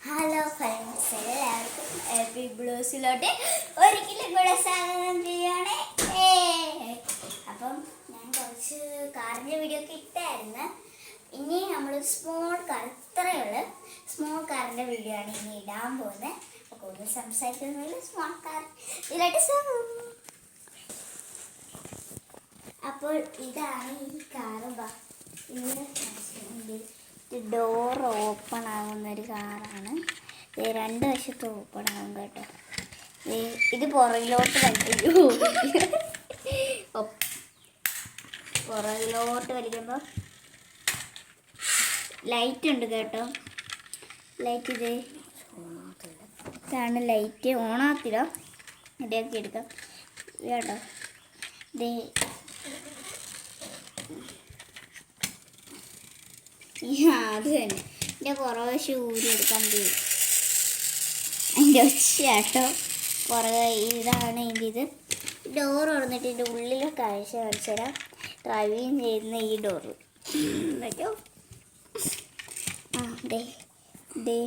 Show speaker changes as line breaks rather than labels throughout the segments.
Hello friends, എല്ലാവർക്കും happy ബ്ലൂസിലോട്ട് ഒരിക്കലും കൂടെ സ്വാഗതം ചെയ്യുകയാണ്. അപ്പം ഞാൻ കുറച്ച് കാറിൻ്റെ വീഡിയോ ഒക്കെ ഇട്ടായിരുന്നു. ഇനി നമ്മൾ സ്മോൾ കാർ, ഇത്രയുള്ള സ്മോൾ കാറിൻ്റെ വീഡിയോ ആണ് ഇനി ഇടാൻ പോകുന്നത്. അപ്പോൾ കൂടുതൽ സംസാരിക്കുന്നതിൽ സ്മോൾ കാർ ഇതിലായിട്ട് സ്വാഗതം. അപ്പോൾ ഇതാണ് ഈ കാറ്. ഡോർ ഓപ്പൺ ആകുന്ന ഒരു കാറാണ്. രണ്ട് വശത്ത് ഓപ്പൺ ആകും കേട്ടോ. ഇത് പുറകിലോട്ട് വലിക്കുമ്പോൾ ലൈറ്റ് ഉണ്ട് കേട്ടോ. ലൈറ്റ് ഇതാണ് ലൈറ്റ്. ഓണാത്തില്ല, ഇടയൊക്കെ എടുക്കാം കേട്ടോ. അത് തന്നെ എൻ്റെ പുറവശം ഊരി എടുക്കാൻ പോയി. അതിൻ്റെ ഒച്ചയാട്ടോ പുറകെ. ഇതാണ് ഇതിൻ്റെ ഇത്. ഡോർ തുറന്നിട്ട് ഇതിൻ്റെ ഉള്ളിലെ കാഴ്ച കാണിച്ചു തരാം. ഡ്രൈവിങ് ചെയ്യുന്ന ഈ ഡോറ് പറ്റോ. ദേ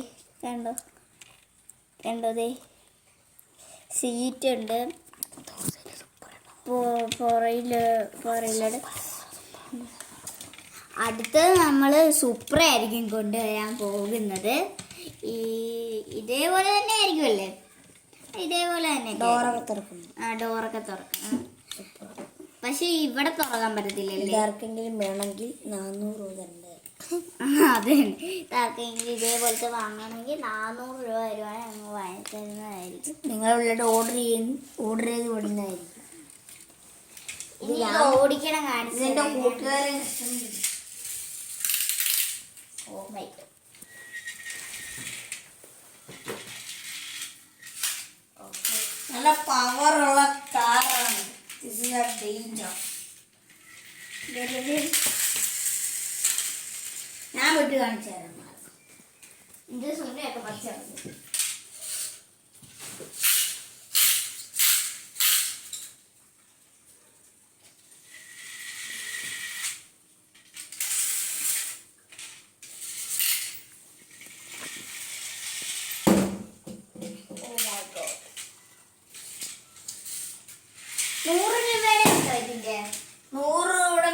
കണ്ടോ സീറ്റുണ്ട്. പുറയിലൂടെ അടുത്തത് നമ്മൾ സുപ്ര ആയിരിക്കും കൊണ്ടുവരാൻ പോകുന്നത്. ഇതേപോലെ തന്നെ ആയിരിക്കുമല്ലേ? ഇതേപോലെ തന്നെ ഡോറൊക്കെ തുറക്കണം. പക്ഷെ ഇവിടെ തുറക്കാൻ പറ്റത്തില്ലല്ലേ? ആർക്കെങ്കിലും വേണമെങ്കിൽ 400 രൂപ തന്നെ. അത് തന്നെ, ആർക്കെങ്കിലും ഇതേപോലത്തെ വാങ്ങണമെങ്കിൽ 400 രൂപ വരുവാണ് ഞങ്ങൾ വാങ്ങിത്തരുന്നതായിരിക്കും. നിങ്ങളുള്ളത് ഓർഡർ ചെയ്ത് കൊടുക്കുന്നതായിരിക്കും. ഓടിക്കണം കാണിച്ചതിൻ്റെ കൂട്ടുകാരൻ.
നല്ല പവറുള്ള കാറാണ്. ഡേഞ്ചർ. ഞാൻ വിട്ട് കാണിച്ചു തരാം.
ഇത് സുന്ദരൊക്കെ പഠിച്ചത്.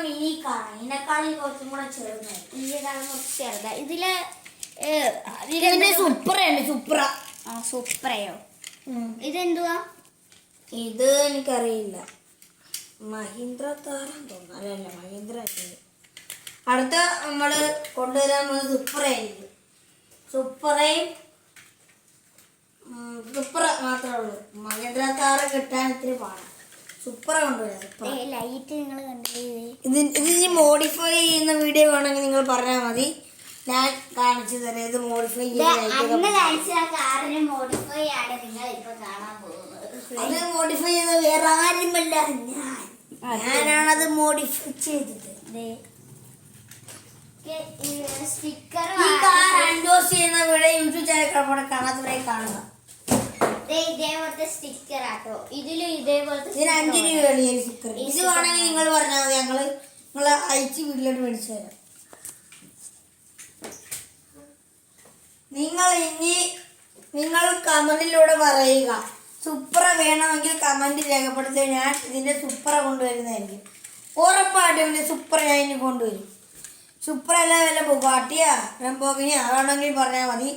മിനി കാർ, ഇതിനേക്കാളും കുറച്ചും കൂടെ ചെറുതായി.
ഇതിനേക്കാളും കുറച്ച് ചെറുതായി. ഇതില് സൂപ്രയോ? ഇതെന്തുവാ?
ഇത് എനിക്കറിയില്ല. മഹീന്ദ്ര താറാന്ന് തോന്നുന്നു. അല്ലല്ല, മഹീന്ദ്ര അല്ല. അടുത്ത നമ്മള് കൊണ്ടുവരാൻ പോകുന്നത് സുപ്രയായിരിക്കും. സുപ്ര മാത്രമേ ഉള്ളൂ. മഹീന്ദ്ര താറ് കിട്ടാൻ ഇത്തിരി പാടാണ്. സുപ്ര കൊണ്ടുവരാം.
ലൈറ്റ് നിങ്ങൾ കണ്ടില്ലേ?
ഇത് മോഡിഫൈ ചെയ്യുന്ന വീഡിയോ വേണമെങ്കിൽ നിങ്ങൾ പറഞ്ഞാൽ മതി, ഞാൻ കാണിച്ചു തരാം. ഇത് മോഡിഫൈ
മോഡിഫൈ ആണ് നിങ്ങൾ ഇപ്പൊ കാണാൻ പോകുന്നത്.
അത് മോഡിഫൈ ചെയ്ത് വേറെ ആരുമല്ല, ഞാനാണത് മോഡിഫൈ ചെയ്തത്.
സ്റ്റിക്കർ
അൺബോക്സ് ചെയ്യുന്ന വീഡിയോ യൂട്യൂബ് ചാനൽ കാണാത്തവരെ കാണുക.
ഇതേപോലത്തെ സ്റ്റിക്കർ ആട്ടോ. ഇതിലും ഇതേപോലത്തെ
5 രൂപയാണ് ഈ സ്റ്റിക്കർ. ഇത് വേണമെങ്കിൽ നിങ്ങൾ പറഞ്ഞാൽ മതി, നിങ്ങൾ അയച്ച് വീട്ടിലോട്ട് മേടിച്ചു തരാം. നിങ്ങൾ കമന്റിലൂടെ പറയുക, സുപ്ര വേണമെങ്കിൽ കമന്റ് രേഖപ്പെടുത്തുക. ഞാൻ ഇതിന്റെ സുപ്ര കൊണ്ടുവരുന്നതായിരിക്കും. ഉറപ്പായിട്ടും ഇതിന്റെ സുപ്ര ഞാൻ ഇനി കൊണ്ടുവരും. സുപ്ര അല്ല വല്ല ബുഗാട്ടിയാ ലംബോർഗിനിയാ വേണമെങ്കിൽ പറഞ്ഞാൽ മതി,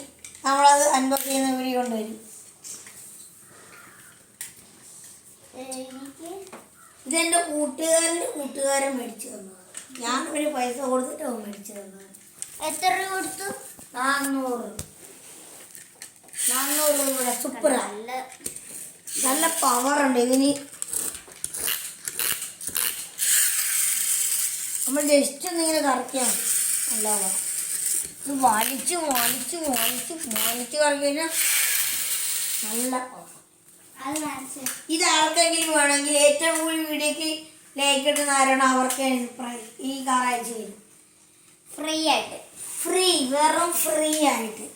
നമ്മളത് അൺബോക്സ് ചെയ്യുന്ന വീഡിയോ കൊണ്ടുവരും. ഇതെന്റെ കൂട്ടുകാരൻ മേടിച്ചു തന്നത്. ഞാൻ ഒരു പൈസ കൊടുത്തിട്ട് മേടിച്ചു തന്നത്.
എത്ര രൂപ കൊടുത്തു?
400 രൂപ. സൂപ്പർ, നല്ല പവറുണ്ട് ഇതിന്. നമ്മൾ ജസ്റ്റ് ഒന്നിങ്ങനെ കറക്കിയാൽ നല്ല പവർ. ഇത് വലിച്ചു കറക്കി കഴിഞ്ഞാൽ നല്ല പവർ. ഇത് ആർക്കെങ്കിലും വേണമെങ്കിൽ ഏറ്റവും കൂടുതൽ വീഡിയോക്ക് ലൈക്ക് ഇടുന്ന ആരാണ് അവർക്ക് ഈ കാർ അയച്ചു തരും.
ഫ്രീ ആയിട്ട്.
വെറും ഫ്രീ ആയിട്ട്.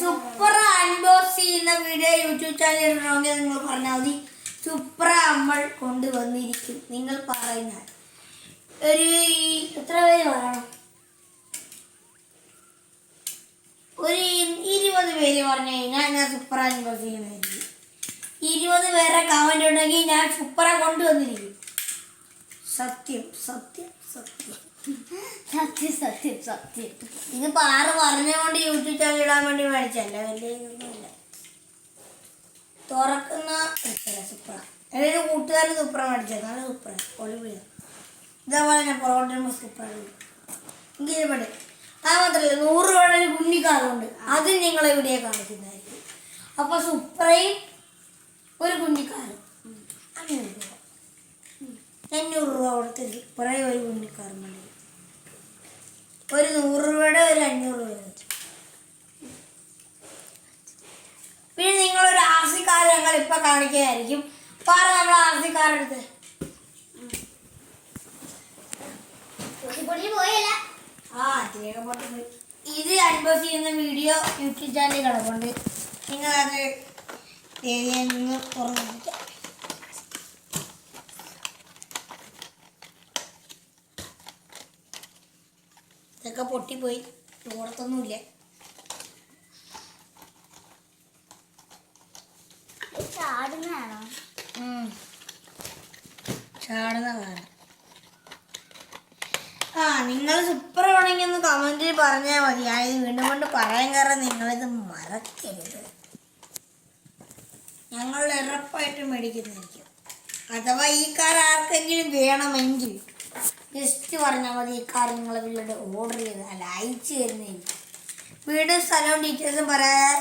സൂപ്പർ അൺബോക്സ് ചെയ്യുന്ന വീഡിയോ യൂട്യൂബ് ചാനൽ ഇടണമെങ്കിൽ നിങ്ങൾ പറഞ്ഞാൽ മതി. സുപ്ര നമ്മൾ കൊണ്ടുവന്നിരിക്കും. നിങ്ങൾ പറയുന്ന ഒരു എത്ര പേര് പറയണം? പറഞ്ഞു കഴിഞ്ഞാൽ ഞാൻ സൂപ്പർ അൺബോക്സ് ചെയ്യുന്നതായിരിക്കും. 20 പേരെ കമന്റ് ഉണ്ടെങ്കിൽ ഞാൻ സൂപ്പറാ കൊണ്ടുവന്നിരിക്കും. സത്യം സത്യം സത്യം
സത്യം സത്യം സത്യം.
ഇത് പാറ് പറഞ്ഞുകൊണ്ട് യൂട്യൂബ് ചാനൽ ഇടാൻ വേണ്ടി മേടിച്ചല്ല, വലിയ ഇതൊന്നുമില്ല. തുറക്കുന്ന സൂപ്പറാ. എൻ്റെ ഒരു കൂട്ടുകാരൻ സൂപ്പറ മേടിച്ചത്, നല്ല സൂപ്പറാ, ഒളിവിളിയാണ്. ഇതേപോലെ ഞാൻ പൊറോട്ട സൂപ്പറാണ് ഇങ്ങനെ പെട്ടെ. അത് മാത്രമല്ല 100 രൂപയുടെ ഒരു കുഞ്ഞിക്കാറുണ്ട്, അത് നിങ്ങളെ ഇവിടെ കാണിക്കുന്നതായിരിക്കും. അപ്പോൾ സൂപ്പറയും ഒരു കുഞ്ഞിക്കാറും 500 രൂപ, 500 രൂപ കൊടുത്ത് സൂപ്പറായി ഒരു കുഞ്ഞിക്കാറും മതി. ഒരു 100 രൂപയുടെ ഒരു 500 രൂപ. പിന്നെ നിങ്ങളൊരു RC കാർ ഞങ്ങൾ ഇപ്പം കാണിക്കുന്നതായിരിക്കും. പാറ നമ്മൾ RC കാർ എടുത്ത്
പൊളിഞ്ഞു പോയല്ല.
അതിലേക്ക് പോയി. ഇത് അൺബോക്സ് ചെയ്യുന്ന വീഡിയോ യൂട്യൂബ് ചാനലിൽ കിടപ്പുണ്ട്, നിങ്ങളത് നിന്ന് തുറന്നിരിക്കാം. ഇതൊക്കെ പൊട്ടിപ്പോയി, ഓടത്തൊന്നുമില്ല.
ചാടുന്നതാണോ?
ചാടുന്ന കാലം. നിങ്ങൾ സൂപ്പർ ആണെങ്കിൽ ഒന്ന് കമന്റിൽ പറഞ്ഞാൽ മതി. ഇത് വീണ്ടും കൊണ്ട് പറയാൻ കാരണം നിങ്ങളിത് മറക്കരുത്. ഞങ്ങൾ ഉറപ്പായിട്ട് മേടിക്കുന്നതായിരിക്കും. അഥവാ ഈ കാർ ആർക്കെങ്കിലും വേണമെങ്കിൽ ജസ്റ്റ് പറഞ്ഞാൽ മതി. ഈ കാർ നിങ്ങൾ വീട് ഓർഡർ ചെയ്ത് അല്ല അയച്ചു തരുന്നതായിരിക്കും. വീടും സ്ഥലവും ഡീറ്റെയിൽസും പറയാൻ